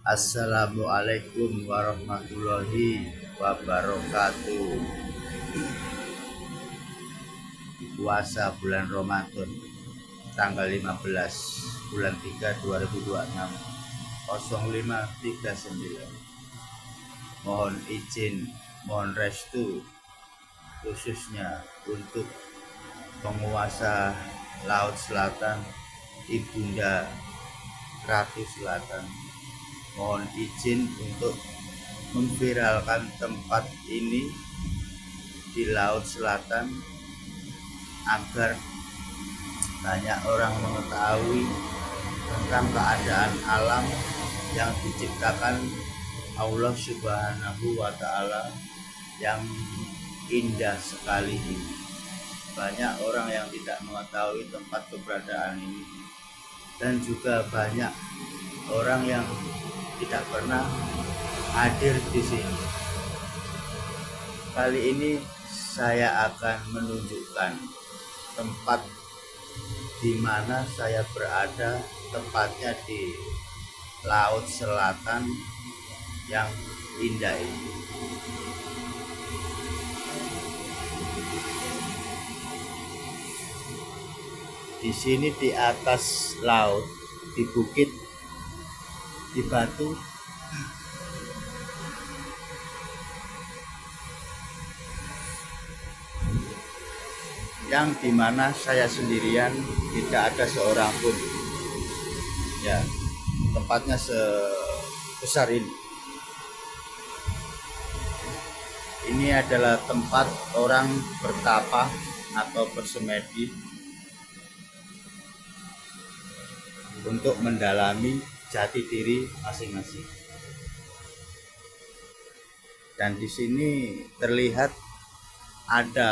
Assalamualaikum warahmatullahi wabarakatuh. Puasa bulan Ramadan tanggal 15 bulan 3 2026 0539. Mohon izin, mohon restu khususnya untuk penguasa Laut Selatan, Ibunda Ratu Selatan. Mohon izin untuk memviralkan tempat ini di Laut Selatan agar banyak orang mengetahui tentang keadaan alam yang diciptakan Allah Subhanahu wa Ta'ala yang indah sekali ini. Banyak orang yang tidak mengetahui tempat keberadaan ini, dan juga banyak orang yang tidak pernah hadir di sini. Kali ini saya akan menunjukkan tempat di mana saya berada, tepatnya di Laut Selatan yang indah ini. Di sini di atas laut, di bukit, di batu, yang dimana saya sendirian, tidak ada seorang pun. Ya, tempatnya sebesar ini. Ini adalah tempat orang bertapa atau bersemedi untuk mendalami jati diri masing-masing. Dan di sini terlihat ada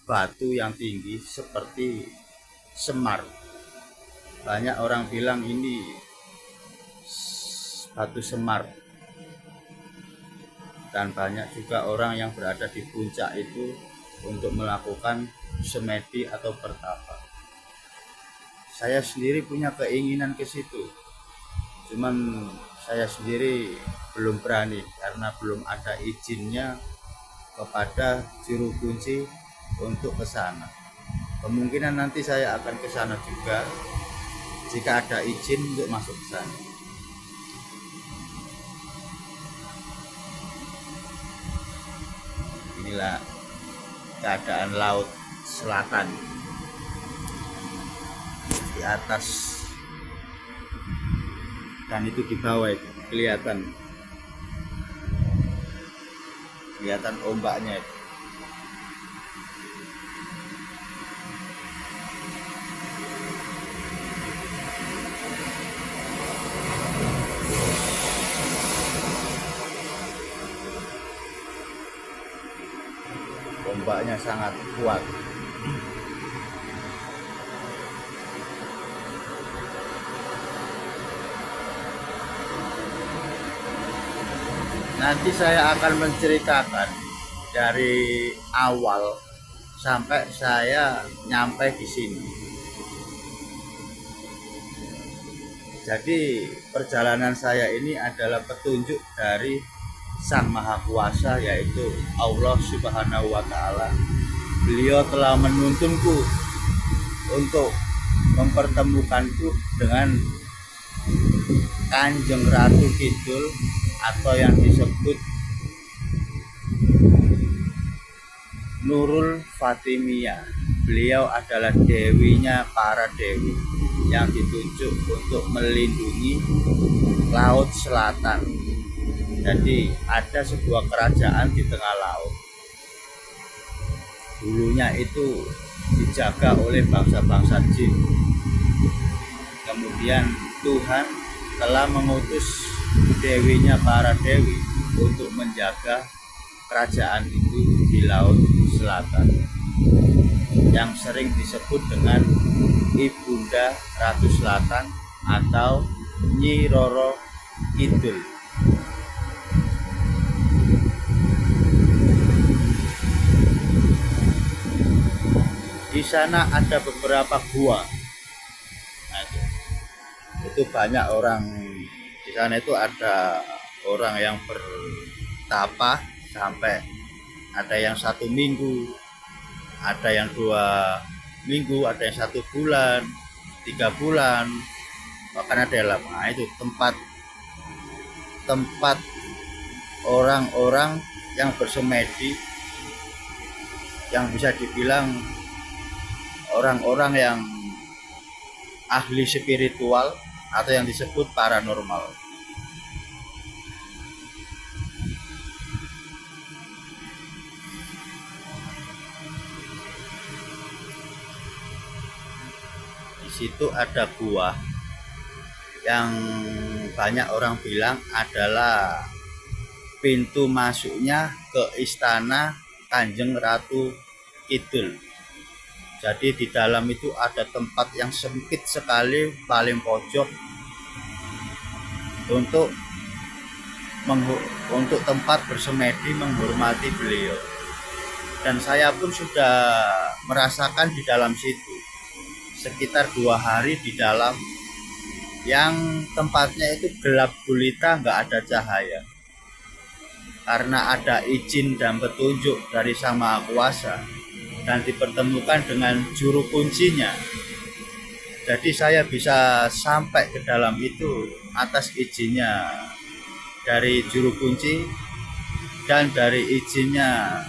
batu yang tinggi seperti semar. Banyak orang bilang ini batu semar. Dan banyak juga orang yang berada di puncak itu untuk melakukan semedi atau bertapa. Saya sendiri punya keinginan ke situ. Cuman saya sendiri belum berani karena belum ada izinnya kepada juru kunci untuk ke sana. Kemungkinan nanti saya akan ke sana juga jika ada izin untuk masuk ke sana. Inilah keadaan Laut Selatan di atas, dan itu di bawah itu kelihatan ombaknya itu. Ombaknya sangat kuat. Nanti saya akan menceritakan dari awal sampai saya nyampe di sini. Jadi perjalanan saya ini adalah petunjuk dari Sang Maha Kuasa, yaitu Allah Subhanahu wa Ta'ala. Beliau telah menuntunku untuk mempertemukanku dengan Kanjeng Ratu Kidul atau yang disebut Nurul Fatimiyah. Beliau adalah dewinya para dewi yang ditunjuk untuk melindungi Laut Selatan. Jadi ada sebuah kerajaan di tengah laut. Dulunya itu dijaga oleh bangsa-bangsa jin. Kemudian Tuhan telah mengutus dewinya para dewi untuk menjaga kerajaan itu di Laut Selatan, yang sering disebut dengan Ibunda Ratu Selatan atau Nyi Roro Kidul. Di sana ada beberapa gua. Nah, itu banyak orang di sana itu ada orang yang bertapa sampai ada yang 1 minggu, ada yang 2 minggu, ada yang 1 bulan, 3 bulan, bahkan ada yang lama. Nah, itu tempat orang-orang yang bersemedi, yang bisa dibilang orang-orang yang ahli spiritual atau yang disebut paranormal. Di situ ada gua yang banyak orang bilang adalah pintu masuknya ke istana Kanjeng Ratu Kidul. Jadi di dalam itu ada tempat yang sempit sekali, paling pojok, untuk tempat bersemedi menghormati beliau. Dan saya pun sudah merasakan di dalam situ sekitar 2 hari di dalam, yang tempatnya itu gelap gulita, nggak ada cahaya. Karena ada izin dan petunjuk dari Sang Maha Kuasa dan dipertemukan dengan juru kuncinya, jadi saya bisa sampai ke dalam itu atas izinnya dari juru kunci dan dari izinnya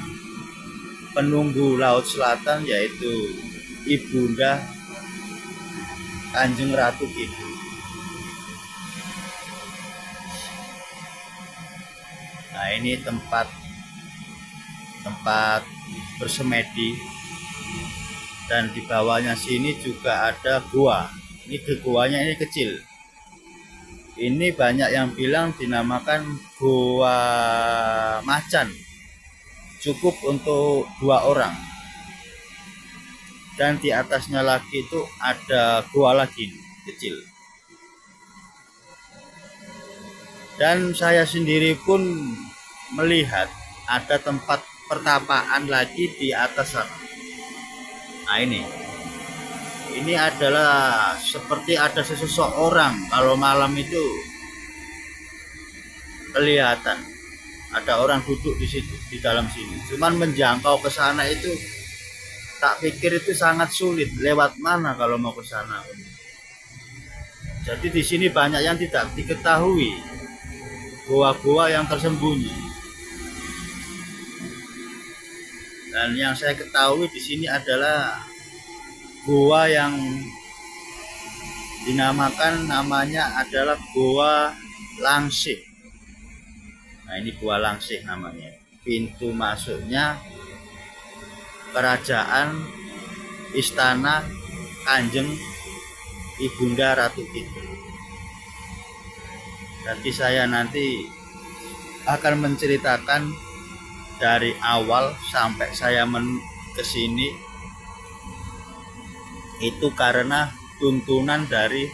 penunggu Laut Selatan, yaitu Ibunda Kanjeng Ratu Kidul. Nah, ini tempat bersemedi, dan di bawahnya sini juga ada gua. Ini guanya ini kecil. Ini banyak yang bilang dinamakan Gua Macan. Cukup untuk 2 orang. Dan di atasnya lagi itu ada gua lagi kecil. Dan saya sendiri pun melihat ada tempat pertapaan lagi di atas sana. Nah, ini adalah seperti ada seseorang kalau malam itu kelihatan ada orang duduk di situ, di dalam sini. Cuman menjangkau ke sana itu tak pikir itu sangat sulit. Lewat mana kalau mau ke sana? Jadi di sini banyak yang tidak diketahui, gua-gua yang tersembunyi. Dan yang saya ketahui di sini adalah gua yang namanya adalah Gua Langsih. Nah, ini Gua Langsih namanya. Pintu masuknya kerajaan istana Kanjeng Ibunda Ratu Kidul. Nanti saya akan menceritakan dari awal sampai saya ke sini itu karena tuntunan dari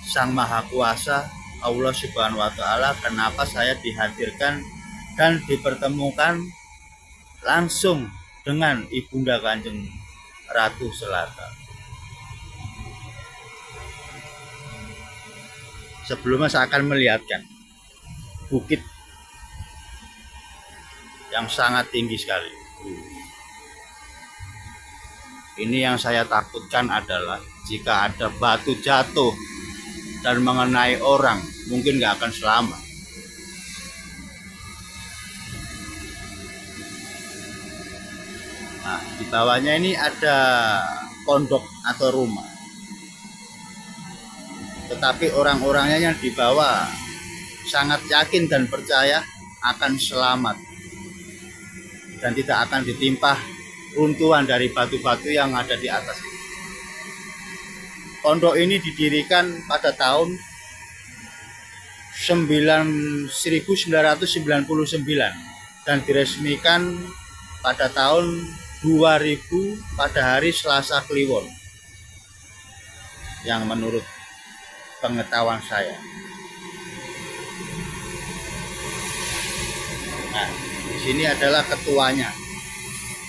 Sang Maha Kuasa Allah Subhanahu wa Ta'ala, kenapa saya dihadirkan dan dipertemukan langsung dengan Ibunda Kanjeng Ratu Selatan. Sebelumnya saya akan melihatkan bukit yang sangat tinggi sekali. Ini yang saya takutkan adalah jika ada batu jatuh dan mengenai orang, mungkin nggak akan selamat. Nah, di bawahnya ini ada pondok atau rumah. Tetapi orang-orangnya yang di bawah sangat yakin dan percaya akan selamat dan tidak akan ditimpa runtuhan dari batu-batu yang ada di atas. Pondok ini didirikan pada tahun 1999 dan diresmikan pada tahun 2000 pada hari Selasa Kliwon, yang menurut pengetahuan saya. Nah, di sini adalah ketuanya,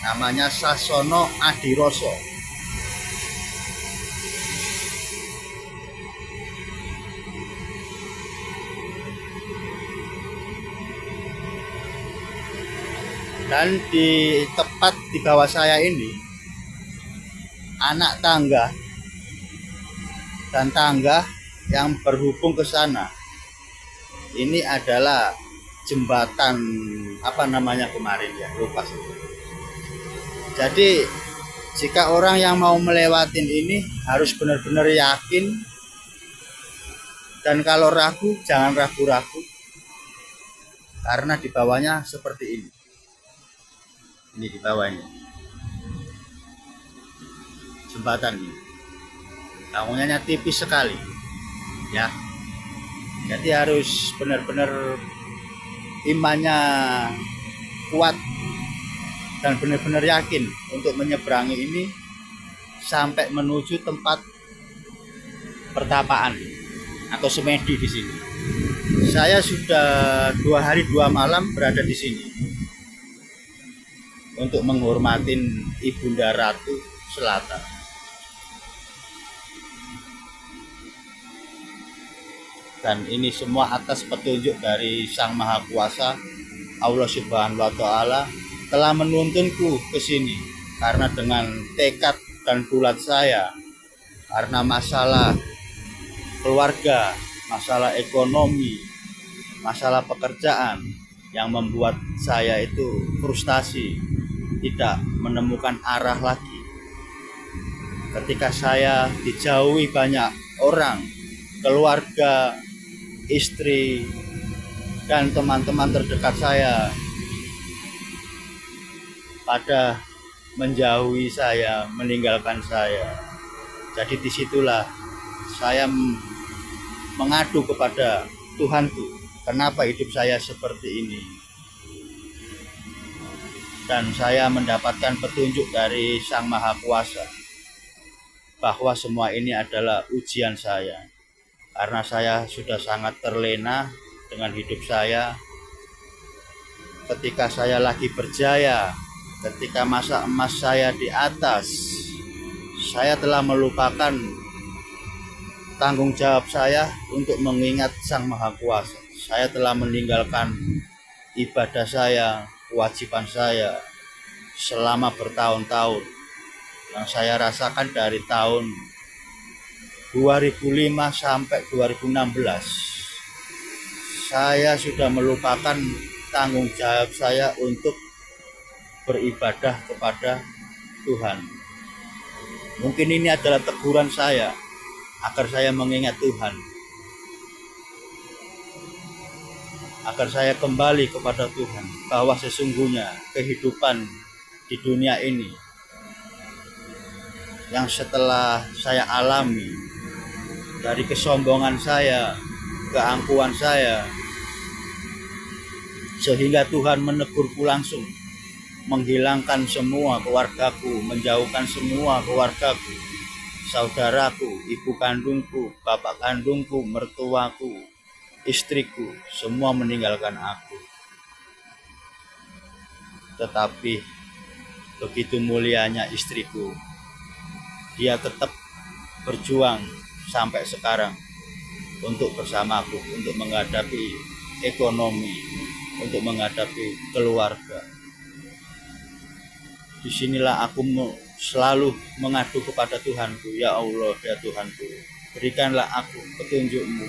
namanya Sasono Adiroso. Dan di tepat di bawah saya ini, anak tangga dan tangga yang berhubung ke sana, ini adalah jembatan apa namanya kemarin ya, lupa sih. Jadi jika orang yang mau melewatin ini harus benar-benar yakin, dan kalau ragu jangan ragu-ragu, karena di bawahnya seperti ini. Ini di bawahnya jembatan ini, bangunannya tipis sekali ya. Jadi harus benar-benar imannya kuat dan benar-benar yakin untuk menyeberangi ini sampai menuju tempat pertapaan atau semedi di sini. Saya sudah 2 hari 2 malam berada di sini untuk menghormatin Ibunda Ratu Selatan. Dan ini semua atas petunjuk dari Sang Maha Kuasa, Allah Subhanahu wa Ta'ala telah menuntunku ke sini karena dengan tekad dan bulat saya, karena masalah keluarga, masalah ekonomi, masalah pekerjaan yang membuat saya itu frustasi, tidak menemukan arah lagi. Ketika saya dijauhi banyak orang, keluarga, istri, dan teman-teman terdekat saya pada menjauhi saya, meninggalkan saya. Jadi disitulah saya mengadu kepada Tuhanku, kenapa hidup saya seperti ini. Dan saya mendapatkan petunjuk dari Sang Maha Kuasa bahwa semua ini adalah ujian saya, karena saya sudah sangat terlena dengan hidup saya. Ketika saya lagi berjaya, ketika masa emas saya di atas, saya telah melupakan tanggung jawab saya untuk mengingat Sang Maha Kuasa. Saya telah meninggalkan ibadah saya, kewajiban saya selama bertahun-tahun, yang saya rasakan dari tahun 2005 sampai 2016. Saya sudah melupakan tanggung jawab saya untuk beribadah kepada Tuhan. Mungkin ini adalah teguran saya agar saya mengingat Tuhan, agar saya kembali kepada Tuhan, bahwa sesungguhnya kehidupan di dunia ini yang setelah saya alami, dari kesombongan saya, keangkuhan saya, sehingga Tuhan menegurku langsung, menghilangkan semua keluargaku, menjauhkan semua keluargaku, saudaraku, ibu kandungku, bapak kandungku, mertuaku, istriku, semua meninggalkan aku. Tetapi begitu mulianya istriku, dia tetap berjuang sampai sekarang untuk bersamaku, untuk menghadapi ekonomi, untuk menghadapi keluarga. Disinilah aku selalu mengadu kepada Tuhanku, ya Allah, ya Tuhanku, berikanlah aku petunjuk-Mu,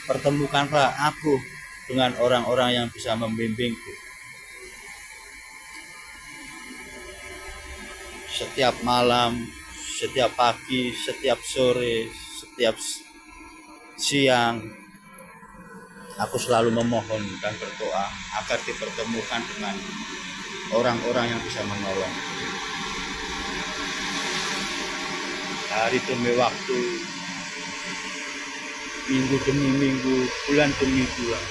pertemukanlah aku dengan orang-orang yang bisa membimbingku. Setiap malam, setiap pagi, setiap sore, setiap siang, aku selalu memohon dan berdoa agar dipertemukan dengan orang-orang yang bisa menolong. Hari demi waktu, minggu demi minggu, bulan demi bulan.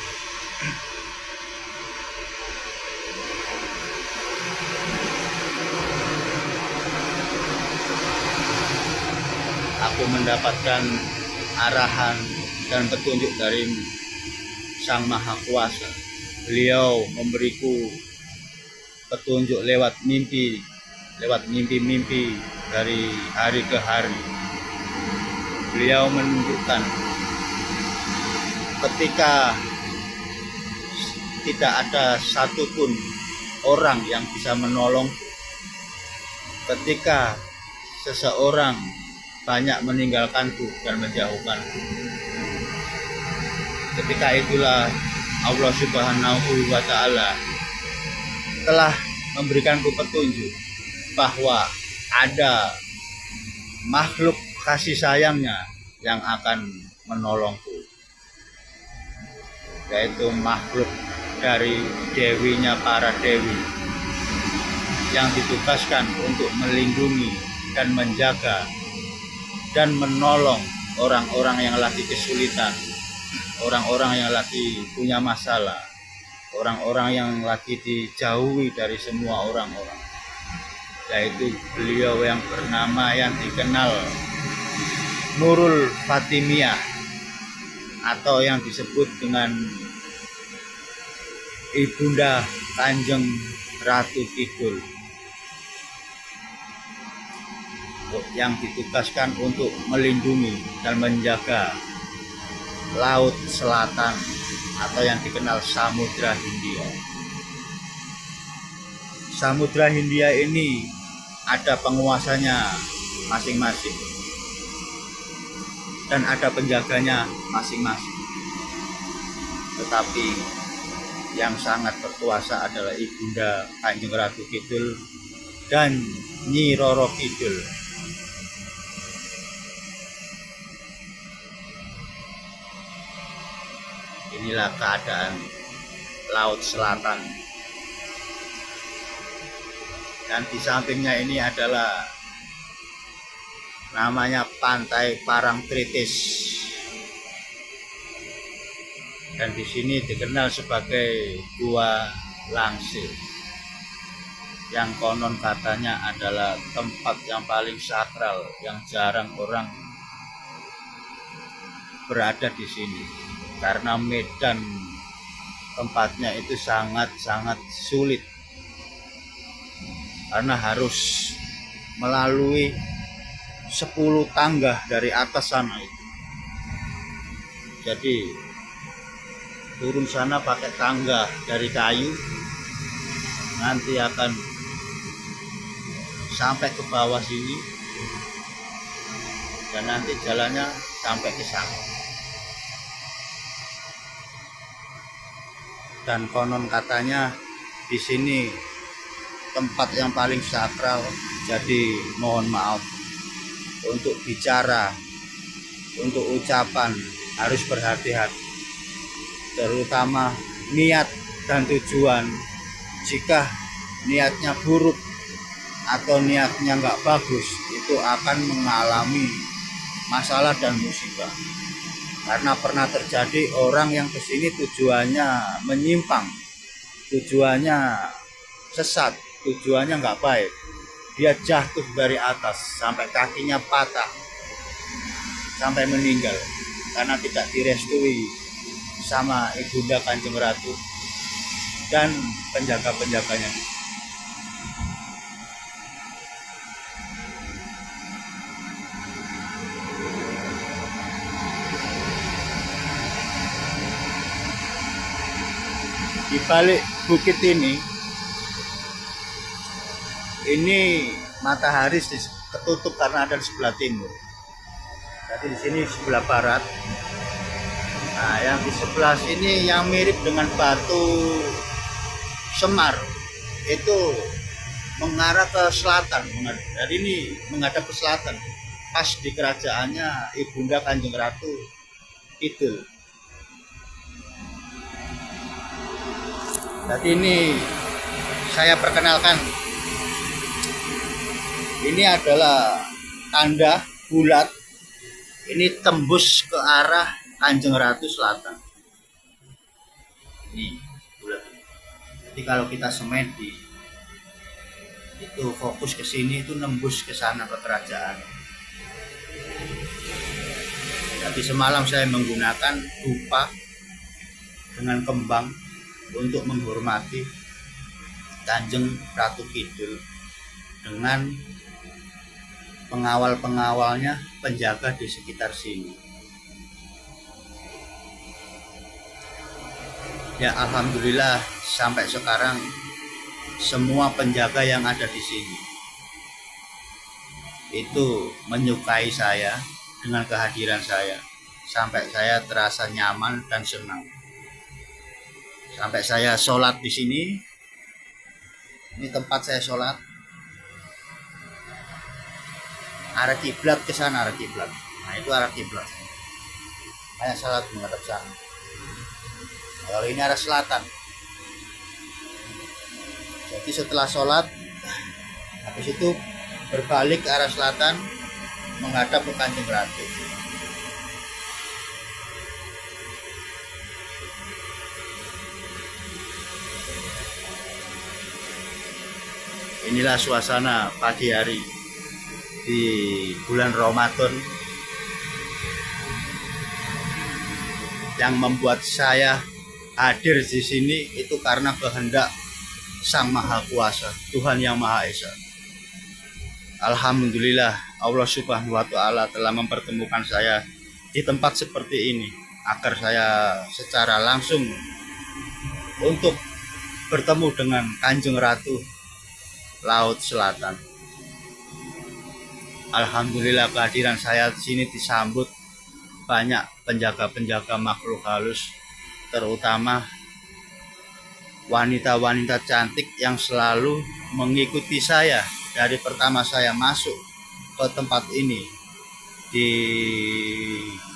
Aku mendapatkan arahan dan petunjuk dari Sang Maha Kuasa. Beliau memberiku petunjuk lewat mimpi-mimpi dari hari ke hari. Beliau menunjukkan ketika tidak ada satupun orang yang bisa menolong ketika seseorang banyak meninggalkanku dan menjauhkanku. Ketika itulah Allah Subhanahu wa Ta'ala telah memberikanku petunjuk bahwa ada makhluk kasih sayangnya yang akan menolongku, yaitu makhluk dari dewinya para dewi yang ditugaskan untuk melindungi dan menjaga dan menolong orang-orang yang lagi kesulitan, orang-orang yang lagi punya masalah, orang-orang yang lagi dijauhi dari semua orang-orang, yaitu beliau yang bernama yang dikenal Nurul Fatimiyah, atau yang disebut dengan Ibunda Kanjeng Ratu Kidul, yang ditugaskan untuk melindungi dan menjaga Laut Selatan atau yang dikenal Samudra Hindia. Samudra Hindia ini ada penguasanya masing-masing dan ada penjaganya masing-masing. Tetapi yang sangat berkuasa adalah Ibunda Kanjeng Ratu Kidul dan Nyi Roro Kidul. Inilah keadaan Laut Selatan. Dan di sampingnya ini adalah namanya Pantai Parangtritis. Dan di sini dikenal sebagai Gua Langsir, yang konon katanya adalah tempat yang paling sakral, yang jarang orang berada di sini karena medan tempatnya itu sangat-sangat sulit, karena harus melalui 10 tangga dari atas sana itu. Jadi turun sana pakai tangga dari kayu, nanti akan sampai ke bawah sini, dan nanti jalannya sampai ke sana. Dan konon katanya di sini tempat yang paling sakral, jadi mohon maaf untuk bicara, untuk ucapan harus berhati-hati, terutama niat dan tujuan. Jika niatnya buruk atau niatnya nggak bagus, itu akan mengalami masalah dan musibah. Karena pernah terjadi orang yang kesini tujuannya menyimpang, tujuannya sesat, tujuannya nggak baik. Dia jatuh dari atas sampai kakinya patah, sampai meninggal karena tidak direstui sama Ibunda Kanjeng Ratu dan penjaga-penjaganya. Di balik bukit ini matahari ketutup karena ada di sebelah timur. Jadi di sini sebelah barat. Nah, yang di sebelah sini yang mirip dengan batu Semar itu mengarah ke selatan. Jadi ini menghadap ke selatan, pas di kerajaannya Ibunda Kanjeng Ratu Kidul. Jadi ini saya perkenalkan, ini adalah tanda bulat, ini tembus ke arah Kanjeng Ratu Selatan. Ini bulat. Jadi kalau kita semedi itu fokus ke sini, itu nembus ke sana ke kerajaan. Jadi semalam saya menggunakan dupa dengan kembang untuk menghormati Kanjeng Ratu Kidul dengan pengawal-pengawalnya, penjaga di sekitar sini. Ya alhamdulillah sampai sekarang semua penjaga yang ada di sini itu menyukai saya dengan kehadiran saya, sampai saya terasa nyaman dan senang. Sampai saya sholat di sini, ini tempat saya sholat, arah kiblat ke sana, arah kiblat. Nah itu arah kiblat. Saya sholat menghadap sana. Kalau ini arah selatan. Jadi setelah sholat, habis itu berbalik ke arah selatan menghadap ke Kanjeng Ratu. Inilah suasana pagi hari di bulan Ramadan yang membuat saya hadir di sini itu karena kehendak Sang Maha Kuasa, Tuhan Yang Maha Esa. Alhamdulillah, Allah Subhanahu wa Ta'ala telah mempertemukan saya di tempat seperti ini agar saya secara langsung untuk bertemu dengan Kanjeng Ratu Laut Selatan. Alhamdulillah, kehadiran saya di sini disambut banyak penjaga-penjaga makhluk halus, terutama wanita-wanita cantik yang selalu mengikuti saya dari pertama saya masuk ke tempat ini. Di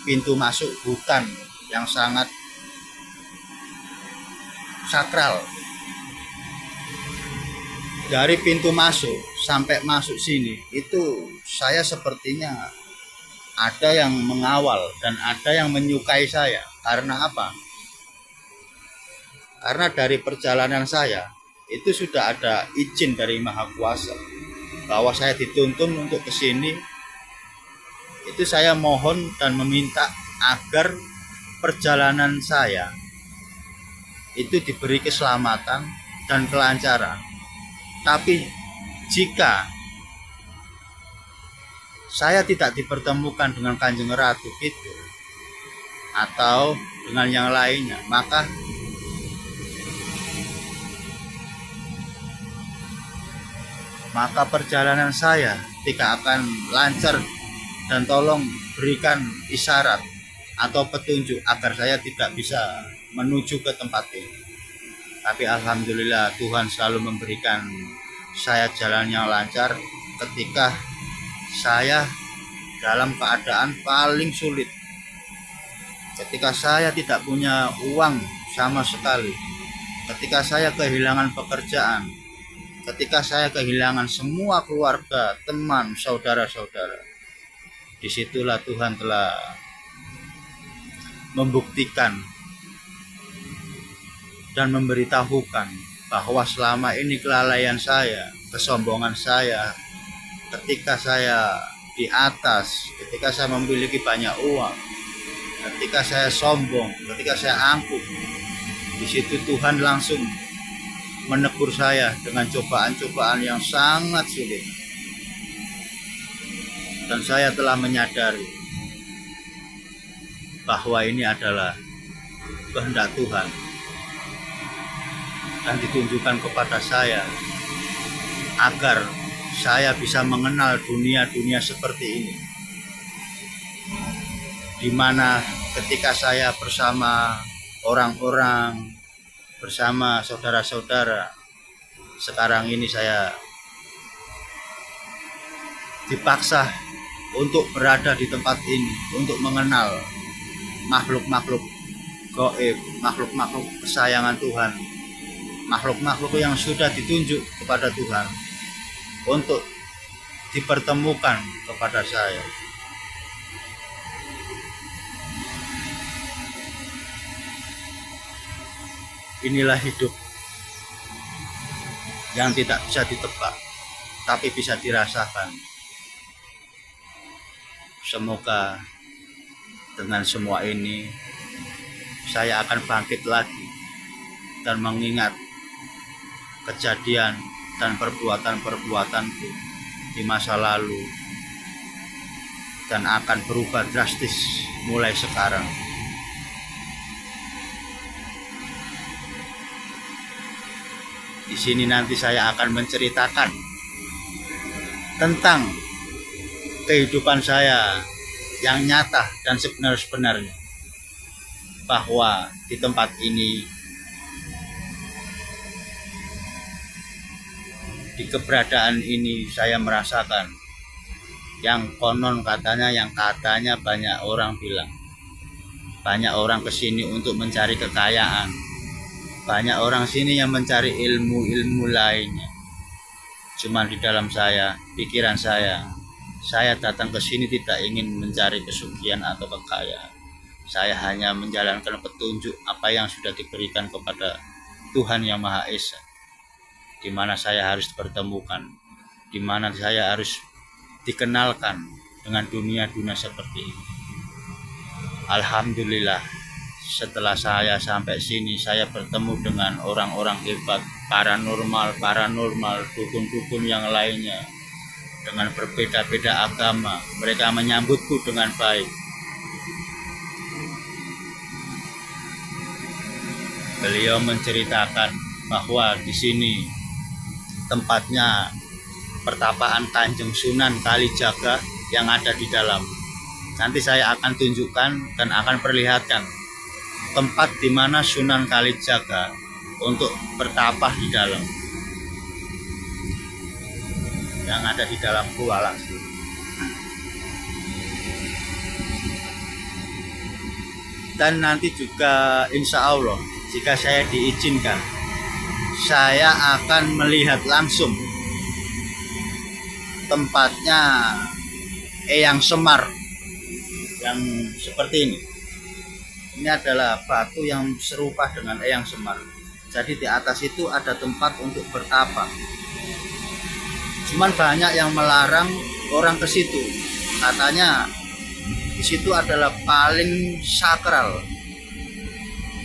pintu masuk hutan yang sangat sakral. Dari pintu masuk sampai masuk sini itu saya sepertinya ada yang mengawal dan ada yang menyukai saya. Karena apa? Karena dari perjalanan saya itu sudah ada izin dari Maha Kuasa bahwa saya dituntun untuk ke sini. Itu saya mohon dan meminta agar perjalanan saya itu diberi keselamatan dan kelancaran. Tapi jika saya tidak dipertemukan dengan Kanjeng Ratu itu atau dengan yang lainnya, maka perjalanan saya tidak akan lancar, dan tolong berikan isyarat atau petunjuk agar saya tidak bisa menuju ke tempat ini. Tapi alhamdulillah Tuhan selalu memberikan saya jalan yang lancar ketika saya dalam keadaan paling sulit, ketika saya tidak punya uang sama sekali, ketika saya kehilangan pekerjaan, ketika saya kehilangan semua keluarga, teman, saudara-saudara. Disitulah Tuhan telah membuktikan dan memberitahukan bahwa selama ini kelalaian saya, kesombongan saya, ketika saya di atas, ketika saya memiliki banyak uang, ketika saya sombong, ketika saya angkuh, di situ Tuhan langsung menegur saya dengan cobaan-cobaan yang sangat sulit. Dan saya telah menyadari bahwa ini adalah kehendak Tuhan dan ditunjukkan kepada saya agar saya bisa mengenal dunia-dunia seperti ini, di mana ketika saya bersama orang-orang, bersama saudara-saudara, sekarang ini saya dipaksa untuk berada di tempat ini, untuk mengenal makhluk-makhluk gaib, makhluk-makhluk kesayangan Tuhan, makhluk-makhluk yang sudah ditunjuk kepada Tuhan untuk dipertemukan kepada saya. Inilah hidup yang tidak bisa ditebak, tapi bisa dirasakan. Semoga dengan semua ini saya akan bangkit lagi dan mengingat kejadian dan perbuatan-perbuatanku di masa lalu, dan akan berubah drastis mulai sekarang. Di sini nanti saya akan menceritakan tentang kehidupan saya yang nyata dan sebenar-benarnya, bahwa di tempat ini, di keberadaan ini, saya merasakan yang konon katanya, yang katanya banyak orang bilang, banyak orang kesini untuk mencari kekayaan, banyak orang sini yang mencari ilmu-ilmu lainnya. Cuman di dalam saya, pikiran saya datang ke sini tidak ingin mencari kesugihan atau kekayaan. Saya hanya menjalankan petunjuk apa yang sudah diberikan kepada Tuhan Yang Maha Esa, di mana saya harus dipertemukan, di mana saya harus dikenalkan dengan dunia-dunia seperti ini. Alhamdulillah, setelah saya sampai sini, saya bertemu dengan orang-orang hebat, paranormal, dukun-dukun yang lainnya, dengan berbeda-beda agama. Mereka menyambutku dengan baik. Beliau menceritakan bahwa di sini tempatnya pertapaan Kanjeng Sunan Kalijaga yang ada di dalam. Nanti saya akan tunjukkan dan akan perlihatkan tempat di mana Sunan Kalijaga untuk bertapa di dalam, yang ada di dalam gua langsung. Dan nanti juga insya Allah, jika saya diizinkan, saya akan melihat langsung tempatnya Eyang Semar yang seperti ini. Ini adalah batu yang serupa dengan Eyang Semar. Jadi di atas itu ada tempat untuk bertapa. Cuman banyak yang melarang orang ke situ. Katanya di situ adalah paling sakral.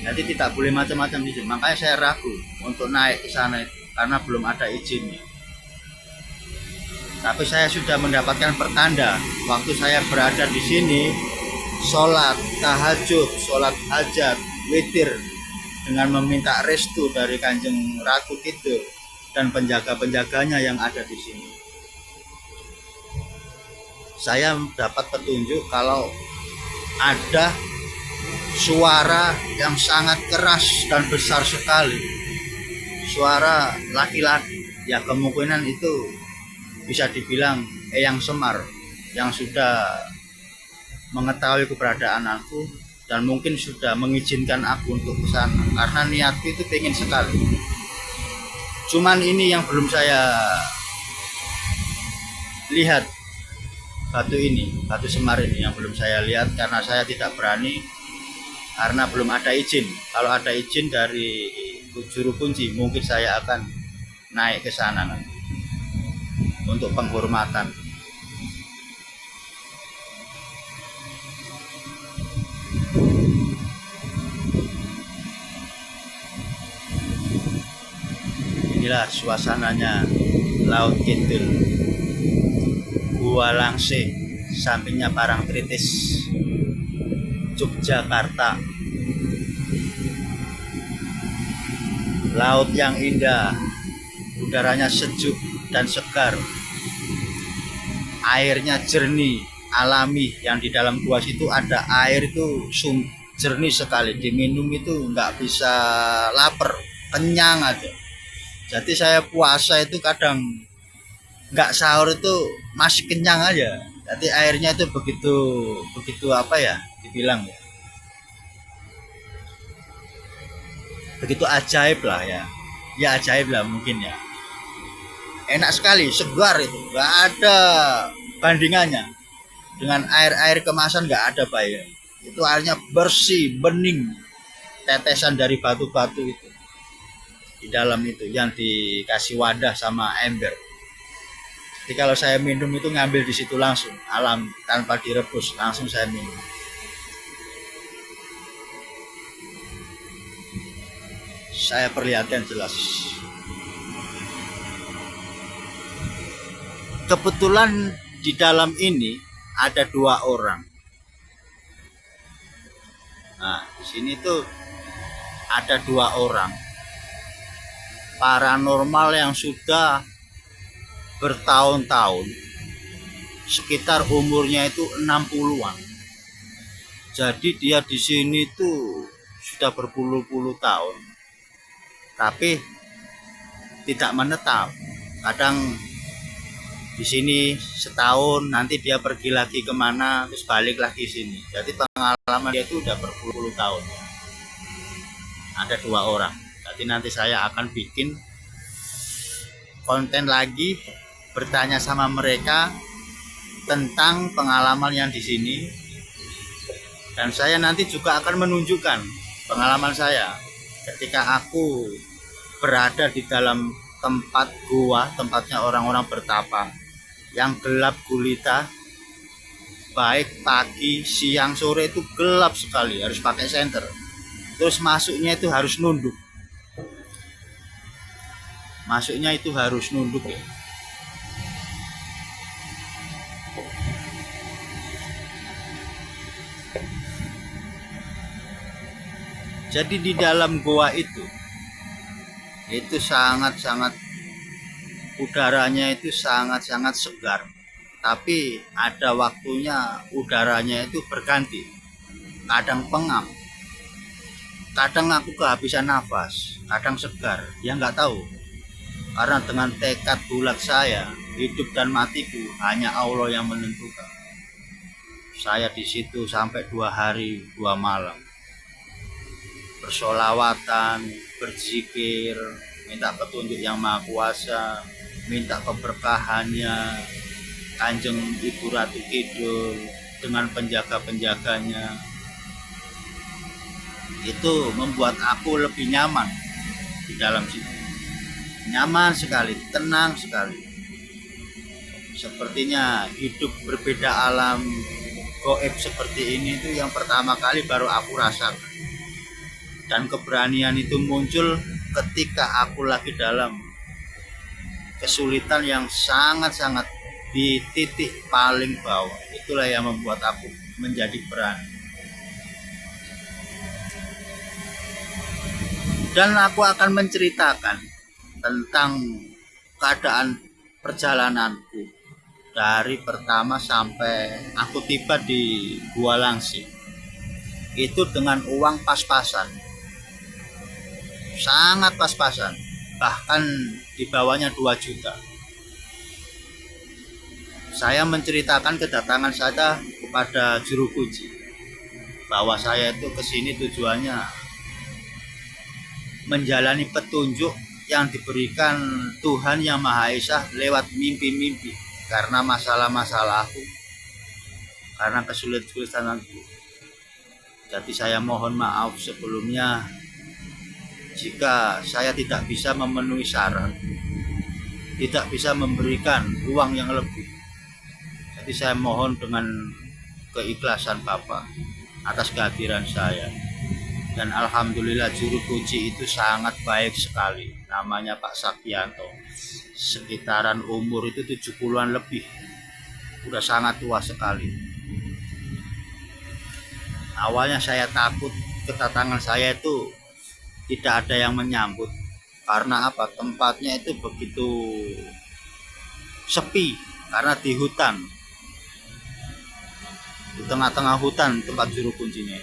Jadi tidak boleh macam-macam di situ. Makanya saya ragu untuk naik ke sana itu, karena belum ada izinnya. Tapi saya sudah mendapatkan pertanda waktu saya berada di sini, sholat tahajud, sholat hajat, witir, dengan meminta restu dari Kanjeng Ratu Kidul dan penjaga-penjaganya yang ada di sini. Saya dapat petunjuk kalau ada suara yang sangat keras dan besar sekali, suara laki-laki. Ya kemungkinan itu bisa dibilang Eyang Semar yang sudah mengetahui keberadaan aku dan mungkin sudah mengizinkan aku untuk ke sana, karena niatku itu pengen sekali. Cuman ini yang belum saya lihat, batu ini, batu Semar ini yang belum saya lihat, karena saya tidak berani, karena belum ada izin. Kalau ada izin dari juru kunci, mungkin saya akan naik ke sana nanti untuk penghormatan. Inilah suasananya Laut Kidul, Gua Langsing, sampingnya Parangtritis, Yogyakarta. Laut yang indah, udaranya sejuk dan segar, airnya jernih, alami. Yang di dalam gua situ ada air itu jernih sekali, diminum itu nggak bisa lapar, kenyang aja. Jadi saya puasa itu kadang nggak sahur itu masih kenyang aja. Jadi airnya itu begitu apa ya dibilang ya, begitu ajaib lah ya, ya ajaib lah mungkin ya. Enak sekali, segar itu, nggak ada bandingannya dengan air-air kemasan, nggak ada bayar. Itu airnya bersih, bening, tetesan dari batu-batu itu di dalam itu yang dikasih wadah sama ember. Jadi kalau saya minum itu ngambil di situ langsung, alam, tanpa direbus, langsung saya minum. Saya perlihatkan jelas. Kebetulan di dalam ini ada 2 orang. Nah, di sini tuh ada 2 orang. paranormal yang sudah bertahun-tahun, sekitar umurnya itu 60-an. Jadi dia di sini tuh sudah berpuluh-puluh tahun, tapi tidak menetap. Kadang di sini setahun, nanti dia pergi lagi kemana, terus balik lagi sini. Jadi pengalaman dia itu udah berpuluh-puluh tahun. Ada 2 orang. Jadi nanti saya akan bikin konten lagi, bertanya sama mereka tentang pengalaman yang di sini. Dan saya nanti juga akan menunjukkan pengalaman saya ketika aku berada di dalam tempat gua, tempatnya orang-orang bertapa yang gelap gulita, baik pagi, siang, sore itu gelap sekali, harus pakai senter. Terus masuknya itu harus nunduk. Masuknya itu harus nunduk ya. Jadi di dalam goa itu sangat-sangat, udaranya itu sangat-sangat segar. Tapi ada waktunya udaranya itu berganti. Kadang pengap, kadang aku kehabisan nafas, kadang segar. Ya nggak tahu. Karena dengan tekad bulat saya, hidup dan matiku hanya Allah yang menentukan. Saya di situ sampai 2 hari 2 malam. Bersolawatan, berzikir, minta petunjuk yang maha kuasa, minta keberkahannya Kanjeng Ibu Ratu Kidul dengan penjaga-penjaganya. Itu membuat aku lebih nyaman di dalam situ. Nyaman sekali, tenang sekali. Sepertinya hidup berbeda alam goib seperti ini itu yang pertama kali baru aku rasakan. Dan keberanian itu muncul ketika aku lagi dalam kesulitan yang sangat-sangat di titik paling bawah. Itulah yang membuat aku menjadi berani. Dan aku akan menceritakan tentang keadaan perjalananku dari pertama sampai aku tiba di Gua Langsing. Itu dengan uang pas-pasan. Sangat pas-pasan, bahkan di bawahnya 2 juta. Saya menceritakan kedatangan saya kepada Juru Kunci bahwa saya itu kesini tujuannya menjalani petunjuk yang diberikan Tuhan Yang Maha Esa lewat mimpi-mimpi, karena masalah-masalahku, karena kesulitan-kesulitanku. Jadi saya mohon maaf sebelumnya jika saya tidak bisa memenuhi syarat, tidak bisa memberikan uang yang lebih. Jadi saya mohon dengan keikhlasan Bapak atas kehadiran saya. Dan alhamdulillah Juru Kunci itu sangat baik sekali. Namanya Pak Sakyanto. Sekitaran umur itu 70-an lebih. Udah sangat tua sekali. Awalnya saya takut kedatangan saya itu tidak ada yang menyambut. Karena apa? Tempatnya itu begitu sepi, karena di hutan, di tengah-tengah hutan tempat Juru Kuncinya.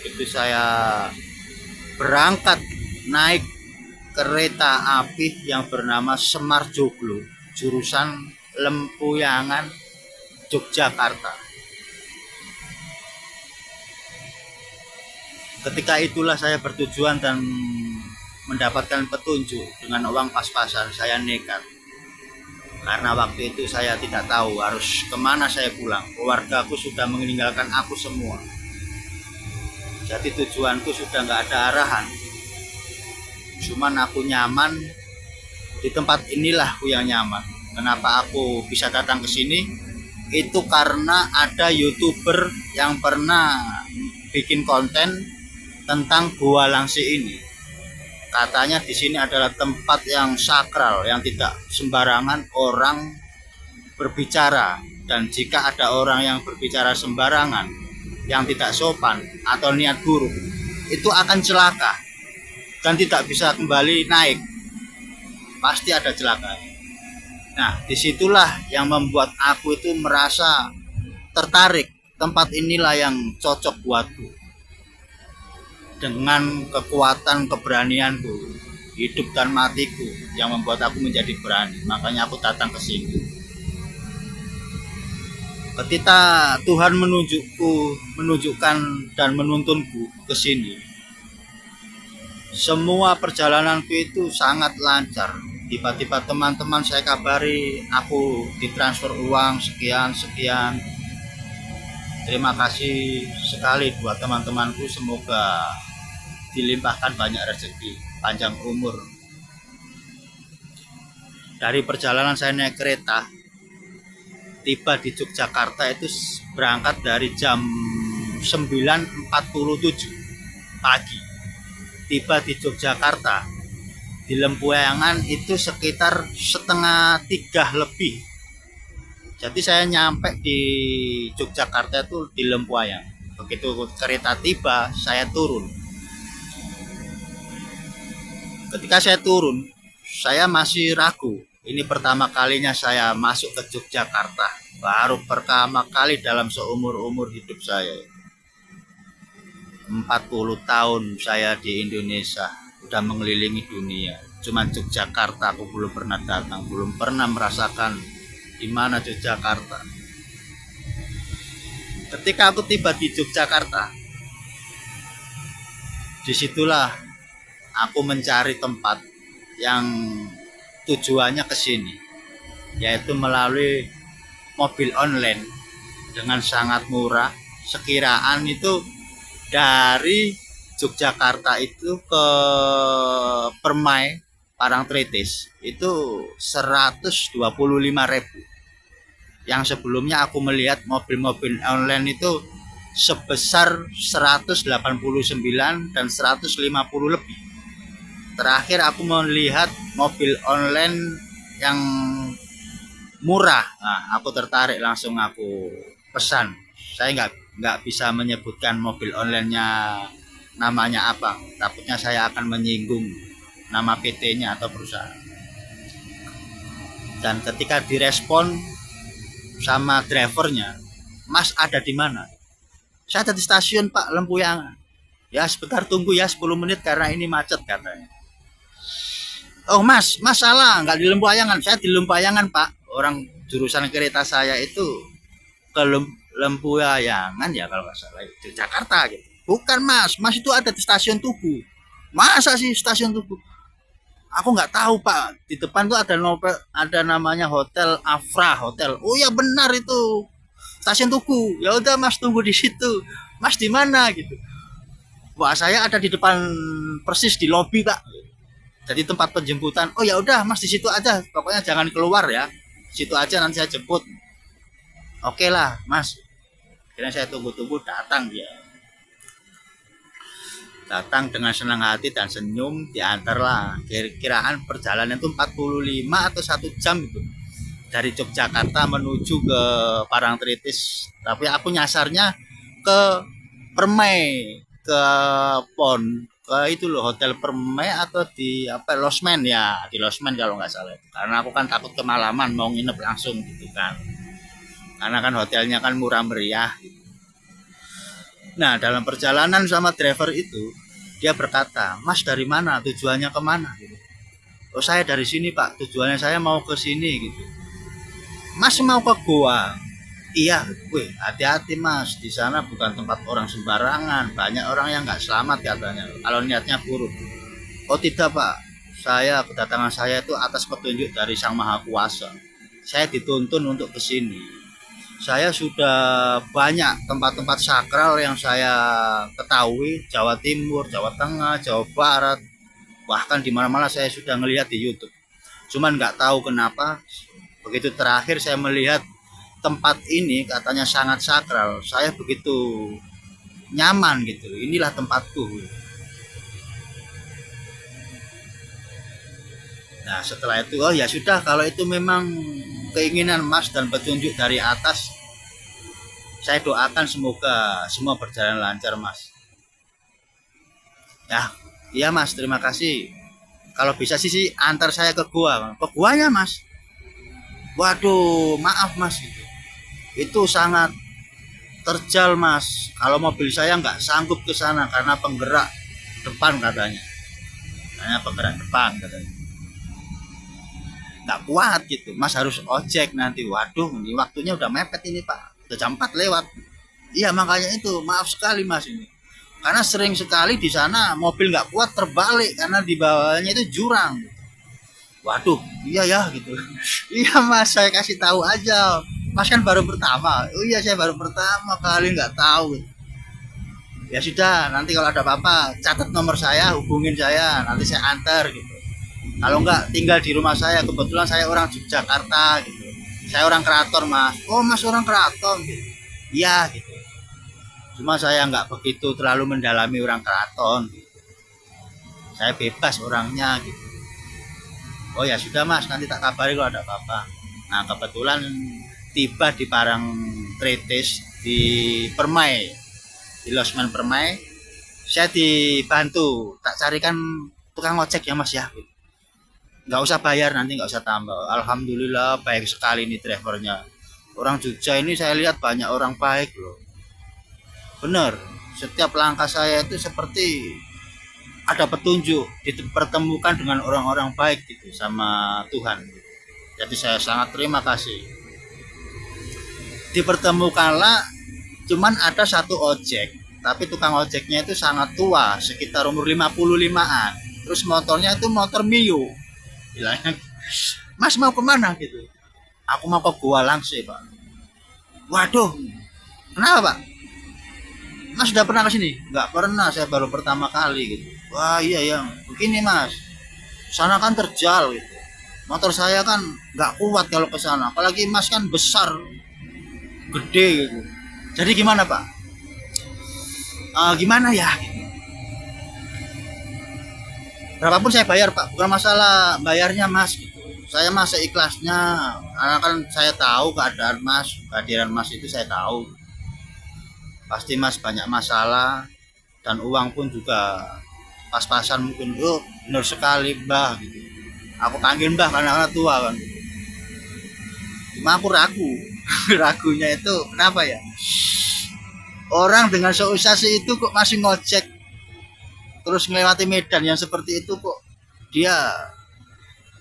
Itu saya berangkat naik kereta api yang bernama Semar Joglo, jurusan Lempuyangan, Yogyakarta. Ketika itulah saya bertujuan dan mendapatkan petunjuk dengan uang pas-pasan. Saya nekat, karena waktu itu saya tidak tahu harus kemana saya pulang. Keluargaku sudah meninggalkan aku semua. Jadi tujuanku sudah nggak ada arahan. Cuman aku nyaman di tempat inilah, aku yang nyaman. Kenapa aku bisa datang ke sini? Itu karena ada YouTuber yang pernah bikin konten tentang Gua Langsing ini. Katanya di sini adalah tempat yang sakral, yang tidak sembarangan orang berbicara. Dan jika ada orang yang berbicara sembarangan, yang tidak sopan atau niat buruk, itu akan celaka dan tidak bisa kembali naik. pasti ada celaka. Nah, disitulah yang membuat aku itu merasa tertarik. Tempat inilah yang cocok buatku. Dengan kekuatan keberanianku, hidup dan matiku yang membuat aku menjadi berani. Makanya aku datang ke sini. Ketika Tuhan menunjukkan dan menuntunku ke sini, semua perjalananku itu sangat lancar. Tiba-tiba teman-teman saya kabari aku ditransfer uang sekian. Terima kasih sekali buat teman-temanku, semoga dilimpahkan banyak rezeki, panjang umur. Dari perjalanan saya naik kereta, tiba di Yogyakarta itu berangkat dari jam 9.47 pagi. Tiba di Yogyakarta, di Lempuyangan itu sekitar 2:30 lebih. Jadi saya nyampe di Yogyakarta itu di Lempuyangan. Begitu kereta tiba, saya turun. Ketika saya turun, saya masih ragu. Ini pertama kalinya saya masuk ke Yogyakarta. Baru pertama kali dalam seumur-umur hidup saya. 40 tahun saya di Indonesia, udah mengelilingi dunia. Cuman Yogyakarta aku belum pernah datang, belum pernah merasakan di mana Yogyakarta. Ketika aku tiba di Yogyakarta, disitulah aku mencari tempat yang tujuannya ke sini, yaitu melalui mobil online dengan sangat murah. Sekiraan itu dari Yogyakarta itu ke Permai Parangtritis itu 125.000. Yang sebelumnya aku melihat mobil-mobil online itu sebesar 189 dan 150 lebih. Terakhir aku melihat mobil online yang murah. Nah, aku tertarik, langsung aku pesan. Saya nggak bisa menyebutkan mobil online-nya namanya apa. Takutnya saya akan menyinggung nama PT-nya atau perusahaan. Dan ketika direspon sama drivernya, "Mas ada di mana?" "Saya ada di stasiun Pak, Lempuyangan." "Ya sebentar tunggu ya 10 menit karena ini macet," katanya. "Oh mas salah, nggak di Lempuyangan." "Saya di Lempuyangan Pak, orang jurusan kereta saya itu ke Lempuyangan ya kalau nggak salah itu Jakarta gitu." "Bukan mas itu ada di stasiun Tugu." "Masa sih stasiun Tugu?" "Aku nggak tahu Pak, di depan tuh ada namanya Hotel Afra Hotel." "Oh ya benar itu stasiun Tugu." "Ya udah mas tunggu di situ." "Mas di mana?" gitu. "Wah saya ada di depan persis di lobi Pak, jadi tempat penjemputan." "Oh ya udah mas di situ aja, pokoknya jangan keluar ya, situ aja nanti saya jemput." "Oke lah mas." Akhirnya saya tunggu-tunggu, datang dia. Datang dengan senang hati dan senyum, diantarlah. Kiraan perjalanan itu 45 atau 1 jam itu dari Yogyakarta menuju ke Parangtritis. Tapi aku nyasarnya ke Permai, ke ke itu loh, Hotel Permai atau di apa, Losmen ya, di Losmen kalau nggak salah. Karena aku kan takut kemalaman, mau nginep langsung gitu kan. Karena kan hotelnya kan murah meriah. Nah, dalam perjalanan sama driver itu, dia berkata, "Mas dari mana? Tujuannya kemana?" Gitu. "Oh saya dari sini Pak, tujuannya saya mau ke sini." Gitu. "Mas mau ke Goa?" "Iya." "Wih hati-hati mas, di sana bukan tempat orang sembarangan, banyak orang yang nggak selamat katanya, kalau niatnya buruk." "Oh tidak Pak, kedatangan saya itu atas petunjuk dari Sang Maha Kuasa. Saya dituntun untuk ke sini. Saya sudah banyak tempat-tempat sakral yang saya ketahui, Jawa Timur, Jawa Tengah, Jawa Barat, bahkan di mana-mana saya sudah melihat di YouTube. Cuman nggak tahu kenapa begitu terakhir saya melihat tempat ini katanya sangat sakral, saya begitu nyaman gitu. Inilah tempatku." Nah setelah itu, "Oh ya sudah, kalau itu memang keinginan mas dan petunjuk dari atas, saya doakan semoga semua berjalan lancar mas." "Ya iya mas, terima kasih." Kalau bisa sih antar saya ke gua. Ke guanya mas. Waduh, maaf mas gitu. Itu sangat terjal mas. Kalau mobil saya nggak sanggup ke sana karena penggerak depan katanya. Karena penggerak depan katanya. Nggak kuat gitu. Mas harus ojek nanti. Waduh, ini waktunya udah mepet ini pak. Udah jam 4 lewat. Iya makanya itu. Maaf sekali mas ini. Karena sering sekali di sana mobil nggak kuat terbalik karena di bawahnya itu jurang. Waduh, iya ya gitu. Iya mas, saya kasih tahu aja. Mas kan baru pertama. Oh iya saya baru pertama kali nggak tahu. Ya sudah, nanti kalau ada apa-apa catat nomor saya, hubungin saya, nanti saya antar gitu. Kalau nggak tinggal di rumah saya, kebetulan saya orang Yogyakarta gitu. Saya orang Keraton mas. Oh mas orang Keraton gitu. Iya gitu. Cuma saya nggak begitu terlalu mendalami orang Keraton gitu. Saya bebas orangnya gitu. Oh ya sudah mas, nanti tak kabari kalau ada apa-apa. Nah kebetulan tiba di Parangtritis di Permai, di Losmen Permai. Saya dibantu, tak carikan tukang ojek ya mas ya. Nggak usah bayar nanti, nggak usah tambah. Alhamdulillah baik sekali ini drivernya. Orang Jogja ini saya lihat banyak orang baik loh. Bener, setiap langkah saya itu seperti ada petunjuk, dipertemukan dengan orang-orang baik gitu sama Tuhan. Jadi saya sangat terima kasih. Dipertemukanlah, cuman ada satu ojek, tapi tukang ojeknya itu sangat tua, sekitar umur 55-an. Terus motornya itu motor Mio. Bilangnya, Mas mau kemana gitu? Aku mau ke Gua Langse pak. Waduh, kenapa pak? Mas sudah pernah ke sini? Nggak pernah, saya baru pertama kali gitu. Wah iya ya, begini mas, sana kan terjal gitu. Motor saya kan nggak kuat kalau ke sana, apalagi mas kan besar, gede gitu. Jadi gimana pak? Gimana ya? Gitu. Berapapun saya bayar pak, bukan masalah bayarnya mas. Gitu. Saya mas seikhlasnya, karena kan saya tahu keadaan mas, kehadiran mas itu saya tahu. Pasti mas banyak masalah dan uang pun juga pas-pasan mungkin. Oh benar sekali mbah gitu. Aku panggil mbah karena tua kan. Cuma aku ragu. Ragunya itu kenapa ya, orang dengan seusiasi itu kok masih ngojek terus melewati medan yang seperti itu, kok dia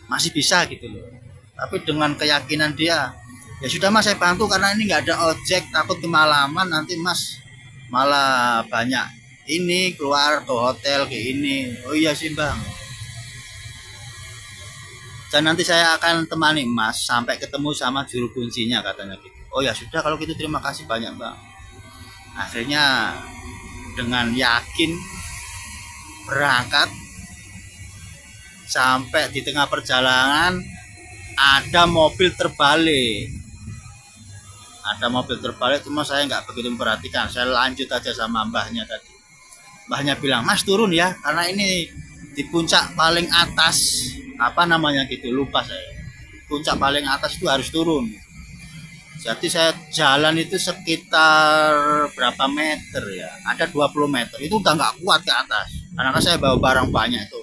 masih bisa gitu loh. Tapi dengan keyakinan dia, ya sudah mas saya bantu karena ini nggak ada ojek, takut kemalaman nanti mas malah banyak ini keluar ke hotel kayak ini. Oh iya sih bang, dan nanti saya akan temani mas sampai ketemu sama juru kuncinya katanya gitu. Oh ya sudah kalau gitu terima kasih banyak bang. Akhirnya dengan yakin berangkat, sampai di tengah perjalanan ada mobil terbalik. Ada mobil terbalik, cuma saya nggak begitu memperhatikan. Saya lanjut aja sama mbahnya tadi. Mbahnya bilang, mas turun ya, karena ini di puncak paling atas, apa namanya gitu, lupa saya. Puncak paling atas itu harus turun. Jadi saya jalan itu sekitar berapa meter ya, ada 20 meter. Itu udah nggak kuat ke atas, karena kan saya bawa barang banyak itu.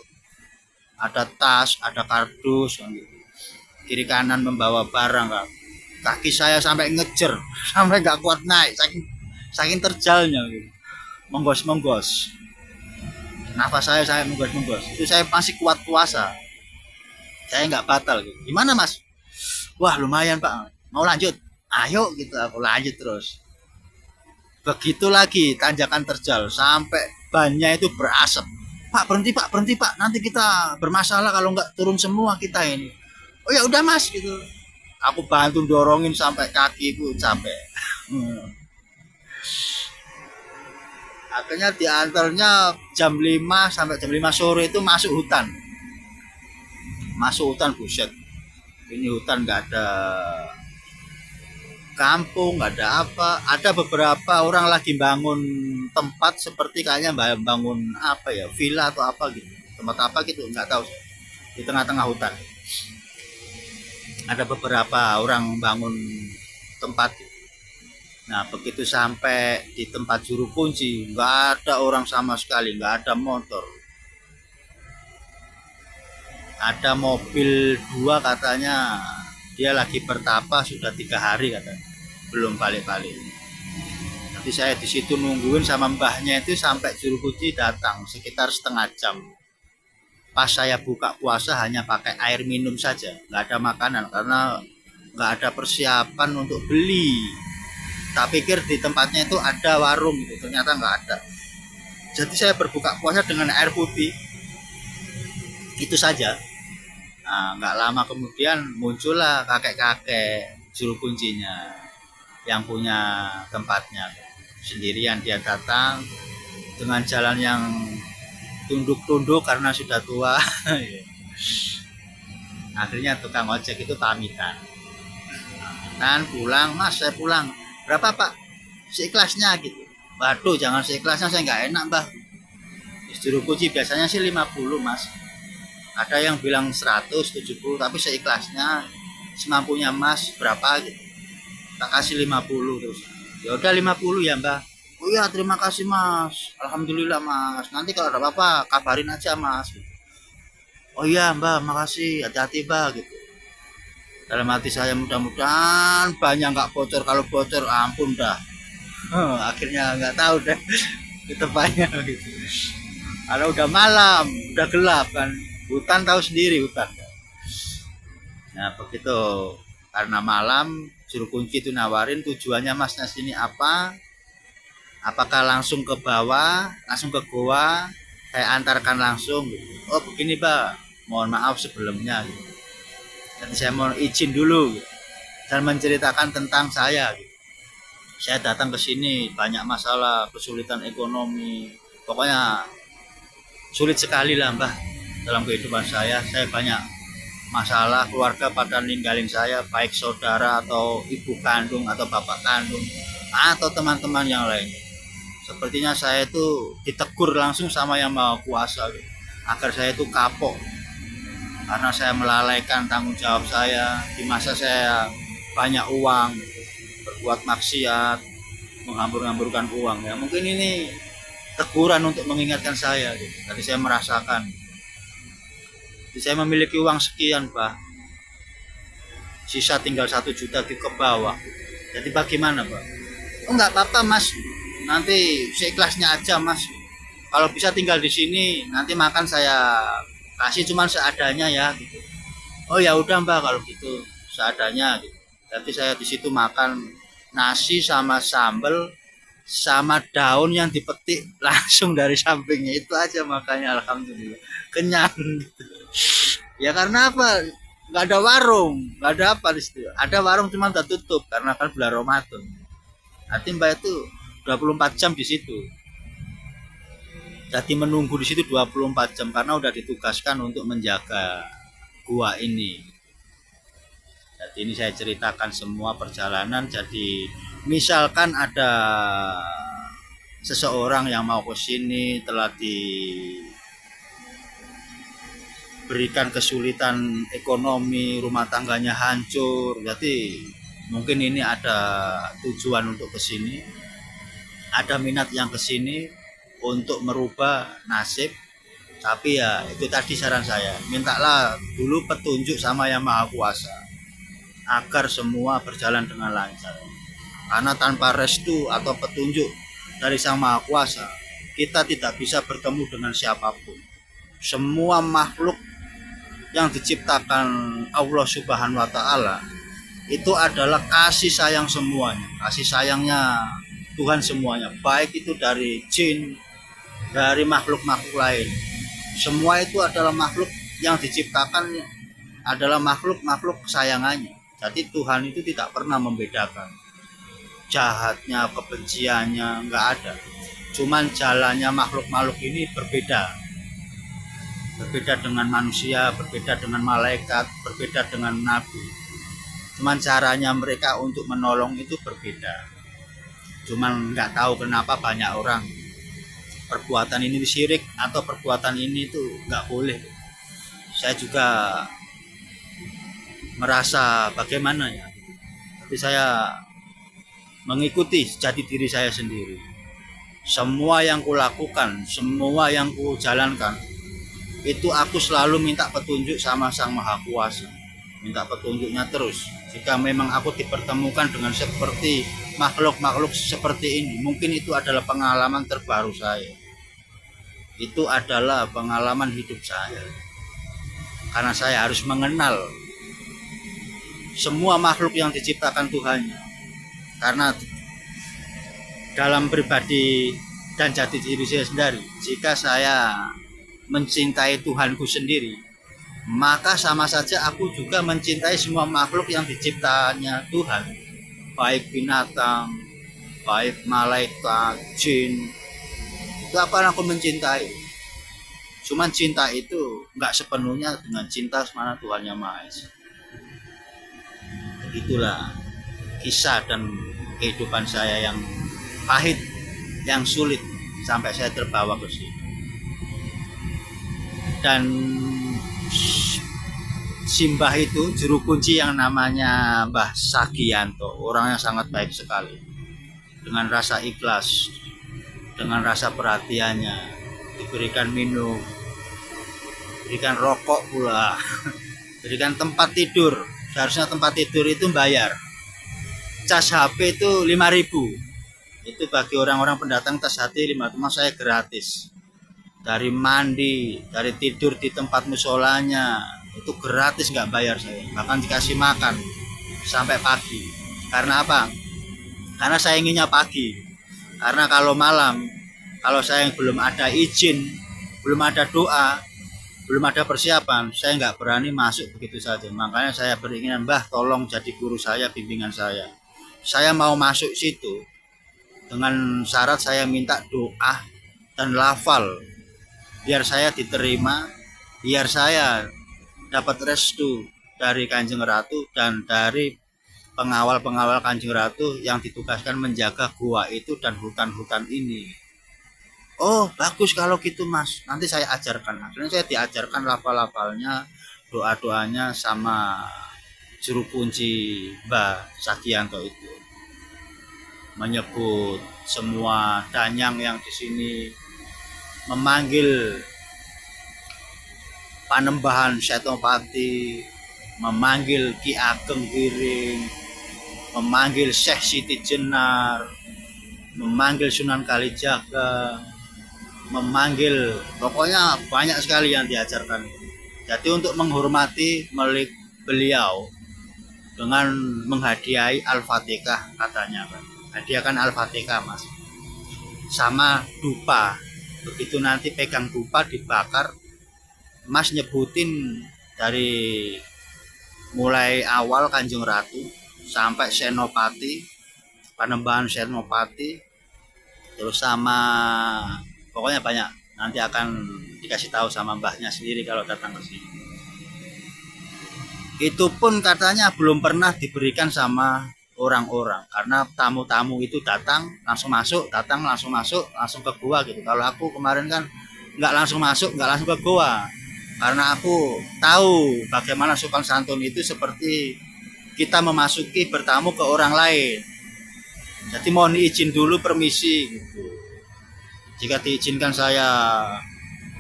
Ada tas, ada kardus, gitu. Kiri kanan membawa barang kan. Kaki saya sampai ngejer, sampai nggak kuat naik, saking terjalnya gitu. Menggos. Nafas saya menggos. Itu saya masih kuat puasa. Saya nggak batal gitu. Gimana mas? Wah lumayan pak. Mau lanjut? Ayo gitu, aku lanjut terus. Begitu lagi tanjakan terjal sampai bannya itu berasap. Pak berhenti pak. Nanti kita bermasalah kalau nggak turun semua kita ini. Oh ya udah mas gitu. Aku bantu dorongin sampai kakiku capek. Akhirnya diantarnya jam 5 sampai jam 5 sore itu masuk hutan. Buset. Ini hutan nggak ada kampung, nggak ada apa. Ada beberapa orang lagi bangun tempat seperti kayaknya bangun apa ya, villa atau apa gitu. Tempat apa gitu, nggak tahu. Di tengah-tengah hutan. Ada beberapa orang bangun tempat. Nah begitu sampai di tempat juru kunci, nggak ada orang sama sekali, nggak ada motor. ada mobil 2 katanya dia lagi bertapa sudah 3 hari katanya belum balik-balik. Nanti saya di situ nungguin sama mbahnya itu sampai juru kunci datang sekitar setengah jam. Pas saya buka puasa hanya pakai air minum saja, nggak ada makanan karena nggak ada persiapan untuk beli. Tak pikir di tempatnya itu ada warung gitu, ternyata nggak ada. Jadi saya berbuka puasa dengan air putih itu saja. Nah, nggak lama kemudian muncullah kakek-kakek juru kuncinya yang punya tempatnya. Sendirian dia datang dengan jalan yang tunduk-tunduk karena sudah tua. Akhirnya tukang ojek itu pamitan pulang, mas saya pulang, berapa pak, seikhlasnya gitu. Waduh jangan seikhlasnya, saya nggak enak mbah. Juru kunci biasanya sih 50 mas, ada yang bilang 170, tapi seikhlasnya semampunya mas berapa gitu, tak kasih 50 terus. Ya udah 50 ya mbah. Oh iya terima kasih mas, alhamdulillah mas, nanti kalau ada apa-apa kabarin aja mas. Oh iya mbak makasih, hati-hati mbak gitu. Dalam hati saya mudah-mudahan banyak nggak bocor, kalau bocor ampun dah. Akhirnya nggak tahu deh ketepatnya gitu. Kalau udah malam, udah gelap kan, hutan tahu sendiri hutan. Nah begitu karena malam, juru kunci itu nawarin tujuannya masnya sini apa, apakah langsung ke bawah, langsung ke goa, saya antarkan langsung gitu. Oh begini pak, mohon maaf sebelumnya gitu. Jadi saya mau izin dulu gitu, dan menceritakan tentang saya gitu. Saya datang ke sini banyak masalah, kesulitan ekonomi, pokoknya sulit sekali lah mbah dalam kehidupan saya. Saya banyak masalah, keluarga pada ninggalin saya, baik saudara atau ibu kandung atau bapak kandung atau teman-teman yang lain. Sepertinya saya itu ditegur langsung sama Yang Maha Kuasa gitu, agar saya itu kapok karena saya melalaikan tanggung jawab saya di masa saya banyak uang, berbuat maksiat, menghambur-hamburkan uang ya. Mungkin ini teguran untuk mengingatkan saya gitu. Tadi saya merasakan, jadi saya memiliki uang sekian pak, sisa tinggal 1 juta di ke bawah. Jadi bagaimana pak? Oh nggak apa-apa mas, nanti seikhlasnya aja mas, kalau bisa tinggal di sini, nanti makan saya kasih cuman seadanya ya gitu. Oh ya udah mbak kalau gitu seadanya gitu. Jadi saya di situ makan nasi sama sambal sama daun yang dipetik langsung dari sampingnya, itu aja makanya alhamdulillah kenyang gitu. Ya karena apa, nggak ada warung, nggak ada apa di situ. Ada warung cuma udah tutup karena kan bulan Ramadan. Nanti mbak itu 24 jam di situ. Jadi menunggu di situ 24 jam karena udah ditugaskan untuk menjaga gua ini. Jadi ini saya ceritakan semua perjalanan. Jadi misalkan ada seseorang yang mau ke sini telah diberikan kesulitan ekonomi, rumah tangganya hancur, jadi mungkin ini ada tujuan untuk ke sini, ada minat yang ke sini untuk merubah nasib. Tapi ya itu tadi saran saya, mintalah dulu petunjuk sama Yang Maha Kuasa agar semua berjalan dengan lancar. Karena tanpa restu atau petunjuk dari Sang Maha Kuasa, kita tidak bisa bertemu dengan siapapun. Semua makhluk yang diciptakan Allah Subhanahu wa Ta'ala itu adalah kasih sayang semuanya, kasih sayangnya Tuhan semuanya, baik itu dari jin, dari makhluk-makhluk lain. Semua itu adalah makhluk yang diciptakan, adalah makhluk-makhluk kesayangannya. Jadi Tuhan itu tidak pernah membedakan jahatnya, kebenciannya, nggak ada. Cuman jalannya makhluk-makhluk ini berbeda. Berbeda dengan manusia, berbeda dengan malaikat, berbeda dengan nabi. Cuman caranya mereka untuk menolong itu berbeda. Cuman nggak tahu kenapa banyak orang perbuatan ini syirik atau perbuatan ini tuh nggak boleh. Saya juga merasa bagaimana ya, tapi saya mengikuti jati diri saya sendiri. Semua yang kulakukan, semua yang kujalankan itu aku selalu minta petunjuk sama Sang Maha Kuasa, minta petunjuknya terus. Jika memang aku dipertemukan dengan seperti makhluk-makhluk seperti ini, mungkin itu adalah pengalaman terbaru saya, itu adalah pengalaman hidup saya, karena saya harus mengenal semua makhluk yang diciptakan Tuhannya. Karena dalam pribadi dan jati diri saya sendiri, jika saya mencintai Tuhanku sendiri, maka sama saja aku juga mencintai semua makhluk yang diciptanya Tuhan, baik binatang, baik malaikat, jin, itu akan aku mencintai. Cuman cinta itu nggak sepenuhnya dengan cinta mana Tuhan Yang Maha Esa. Itulah kisah dan kehidupan saya yang pahit, yang sulit, sampai saya terbawa ke sini. Dan Simbah itu juru kunci yang namanya Mbah Sagianto, orang yang sangat baik sekali, dengan rasa ikhlas, dengan rasa perhatiannya, diberikan minum, diberikan rokok pula, diberikan tempat tidur. Seharusnya tempat tidur itu bayar, cas HP itu 5.000. Itu bagi orang-orang pendatang tas hati 5, cuma saya gratis. Dari mandi, dari tidur di tempat musolanya, itu gratis, nggak bayar saya. Bahkan dikasih makan sampai pagi. Karena apa? Karena saya inginnya pagi. Karena kalau malam, kalau saya belum ada izin, belum ada doa, belum ada persiapan, saya nggak berani masuk begitu saja. Makanya saya beringinan, Mbah tolong jadi guru saya, bimbingan saya. Saya mau masuk situ dengan syarat saya minta doa dan lafal, biar saya diterima, biar saya dapat restu dari Kanjeng Ratu dan dari pengawal-pengawal Kanjeng Ratu yang ditugaskan menjaga gua itu dan hutan-hutan ini. Oh bagus kalau gitu Mas, nanti saya ajarkan. Akhirnya saya diajarkan lafal-lafalnya, doa-doanya sama juru kunci Mbah Sagianto itu, menyebut semua danyang yang di sini, memanggil Panembahan Setopati, memanggil Ki Ageng Wiring, memanggil Syekh Siti Jenar, memanggil Sunan Kalijaga, memanggil, pokoknya banyak sekali yang diajarkan. Jadi untuk menghormati milik beliau dengan menghadiahi Al-Fatihah, katanya kan, hadiahkan Al-Fatihah Mas, sama dupa. Begitu nanti pegang dupa dibakar, Mas nyebutin dari mulai awal Kanjeng Ratu sampai Senopati, Panembahan Senopati, terus sama pokoknya banyak. Nanti akan dikasih tahu sama mbahnya sendiri kalau datang ke sini. Itu pun katanya belum pernah diberikan sama orang-orang, karena tamu-tamu itu datang langsung masuk, datang langsung masuk, langsung ke gua gitu. Kalau aku kemarin kan nggak langsung masuk, nggak langsung ke gua, karena aku tahu bagaimana sopan santun itu seperti kita memasuki bertamu ke orang lain. Jadi mohon izin dulu, permisi gitu. Jika diizinkan saya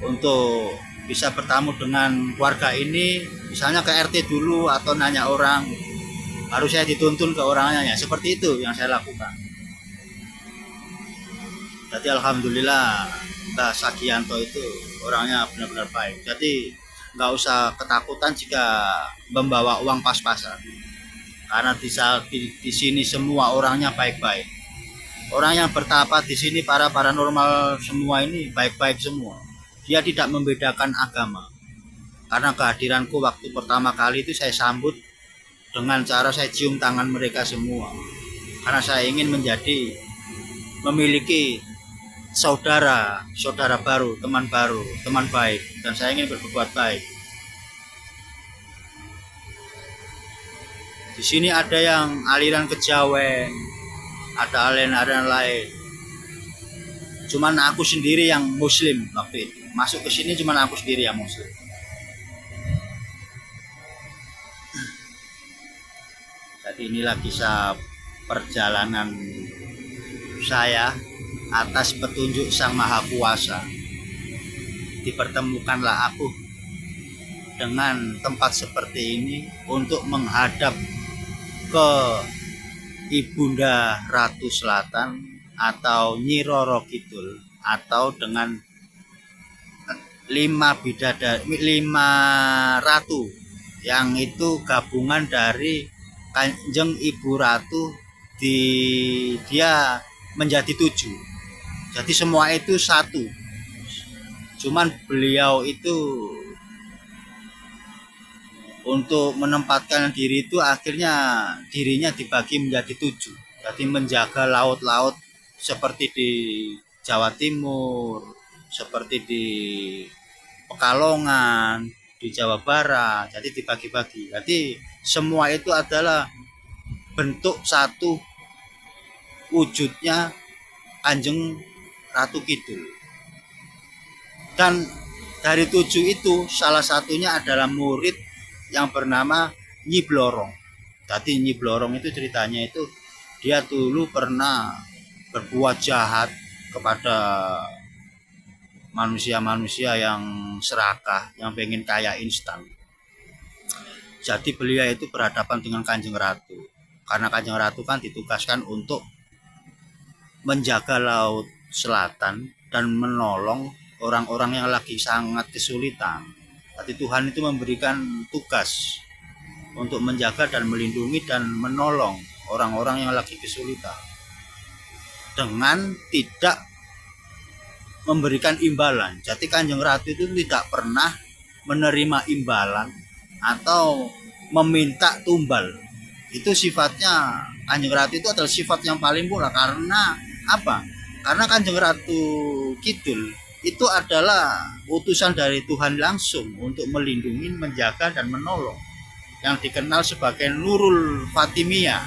untuk bisa bertamu dengan keluarga ini, misalnya ke RT dulu atau nanya orang, harus saya dituntun ke orangnya, ya seperti itu yang saya lakukan. Jadi alhamdulillah Mbah Sagianto itu orangnya benar-benar baik. Jadi nggak usah ketakutan jika membawa uang pas-pasan, karena di sini semua orangnya baik-baik. Orang yang bertapa di sini, para paranormal semua ini baik-baik semua. Dia tidak membedakan agama. Karena kehadiranku waktu pertama kali itu saya sambut dengan cara saya cium tangan mereka semua. Karena saya ingin memiliki saudara baru, teman baik, dan saya ingin berbuat baik. Di sini ada yang aliran kejawen, ada aliran lain. Cuman aku sendiri yang muslim waktu itu. Masuk ke sini cuman aku sendiri yang muslim. Jadi inilah kisah perjalanan saya atas petunjuk Sang Maha Kuasa. dipertemukanlah aku dengan tempat seperti ini untuk menghadap ke Ibunda Ratu Selatan atau Nyi Roro Kidul, atau dengan 5 ratu yang itu gabungan dari Kanjeng Ibu Ratu, dia menjadi 7. Jadi semua itu satu. Cuman beliau itu untuk menempatkan diri itu akhirnya dirinya dibagi menjadi 7. Jadi menjaga laut-laut seperti di Jawa Timur, seperti di Pekalongan, di Jawa Barat. Jadi dibagi-bagi. Jadi semua itu adalah bentuk satu wujudnya Kanjeng Ratu Kidul. Dan dari 7 itu salah satunya adalah murid yang bernama Nyi Blorong. Jadi Nyi Blorong itu ceritanya itu dia dulu pernah berbuat jahat kepada manusia-manusia yang serakah, yang pengen kaya instan. Jadi beliau itu berhadapan dengan Kanjeng Ratu. Karena Kanjeng Ratu kan ditugaskan untuk menjaga laut selatan dan menolong orang-orang yang lagi sangat kesulitan. Jadi Tuhan itu memberikan tugas untuk menjaga dan melindungi dan menolong orang-orang yang lagi kesulitan dengan tidak memberikan imbalan. Jadi Kanjeng Ratu itu tidak pernah menerima imbalan atau meminta tumbal. Itu sifatnya Kanjeng Ratu itu adalah sifat yang paling murah. Karena apa? Karena Kanjeng Ratu Kidul itu adalah utusan dari Tuhan langsung untuk melindungi, menjaga dan menolong, yang dikenal sebagai Nurul Fatimiyah,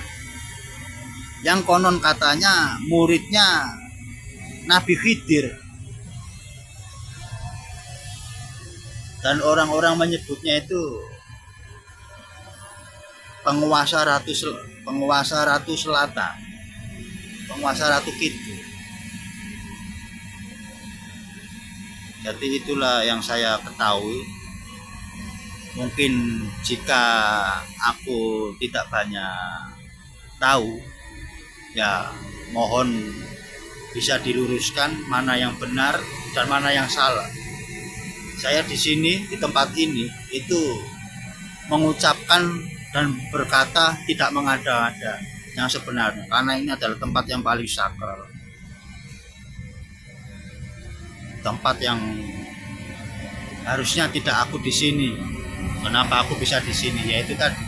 yang konon katanya muridnya Nabi Khidir. Dan orang-orang menyebutnya itu penguasa Ratu Selatan, penguasa Ratu Kidul. Jadi itulah yang saya ketahui. Mungkin jika aku tidak banyak tahu, ya mohon bisa diluruskan mana yang benar dan mana yang salah. Saya di sini, di tempat ini itu mengucapkan dan berkata tidak mengada-ada yang sebenarnya, karena ini adalah tempat yang paling sakral, tempat yang harusnya tidak aku di sini. Kenapa aku bisa di sini? Yaitu tadi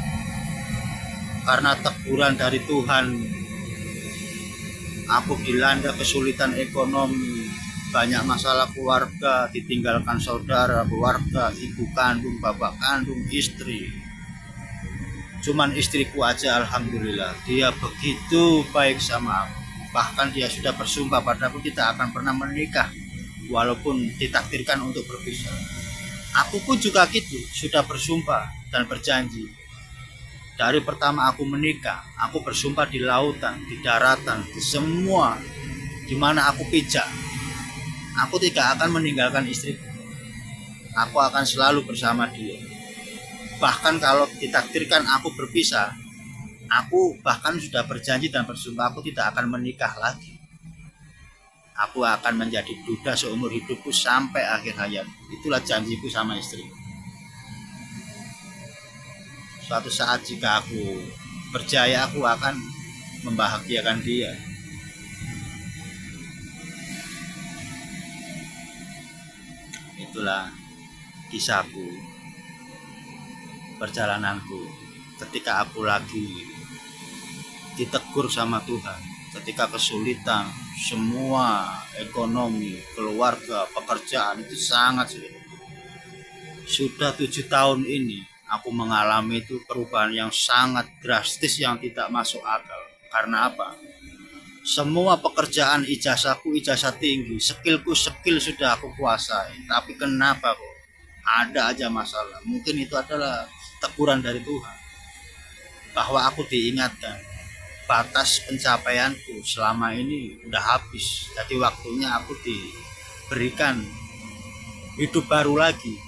karena teguran dari Tuhan. Aku dilanda kesulitan ekonomi, banyak masalah keluarga, ditinggalkan saudara, keluarga, ibu kandung, bapak kandung, istri. Cuman istriku aja alhamdulillah, dia begitu baik sama aku. Bahkan dia sudah bersumpah padaku tidak akan pernah menikah walaupun ditakdirkan untuk berpisah. Aku pun juga gitu, sudah bersumpah dan berjanji. Dari pertama aku menikah, aku bersumpah di lautan, di daratan, di semua di mana aku pijak. Aku tidak akan meninggalkan istriku. Aku akan selalu bersama dia. Bahkan kalau ditakdirkan aku berpisah, aku bahkan sudah berjanji dan bersumpah aku tidak akan menikah lagi. Aku akan menjadi duda seumur hidupku sampai akhir hayat. Itulah janjiku sama istri. Suatu saat jika aku berjaya, aku akan membahagiakan dia. Itulah kisahku, perjalananku ketika aku lagi ditegur sama Tuhan, ketika kesulitan, semua ekonomi, keluarga, pekerjaan itu sangat sulit. Sudah 7 tahun ini aku mengalami itu perubahan yang sangat drastis yang tidak masuk akal. Karena apa? Semua pekerjaan ijazahku ijazah tinggi, skillku skill sudah aku kuasai, tapi kenapa kok ada aja masalah? Mungkin itu adalah teguran dari Tuhan bahwa aku diingatkan batas pencapaianku selama ini udah habis, jadi waktunya aku diberikan hidup baru lagi.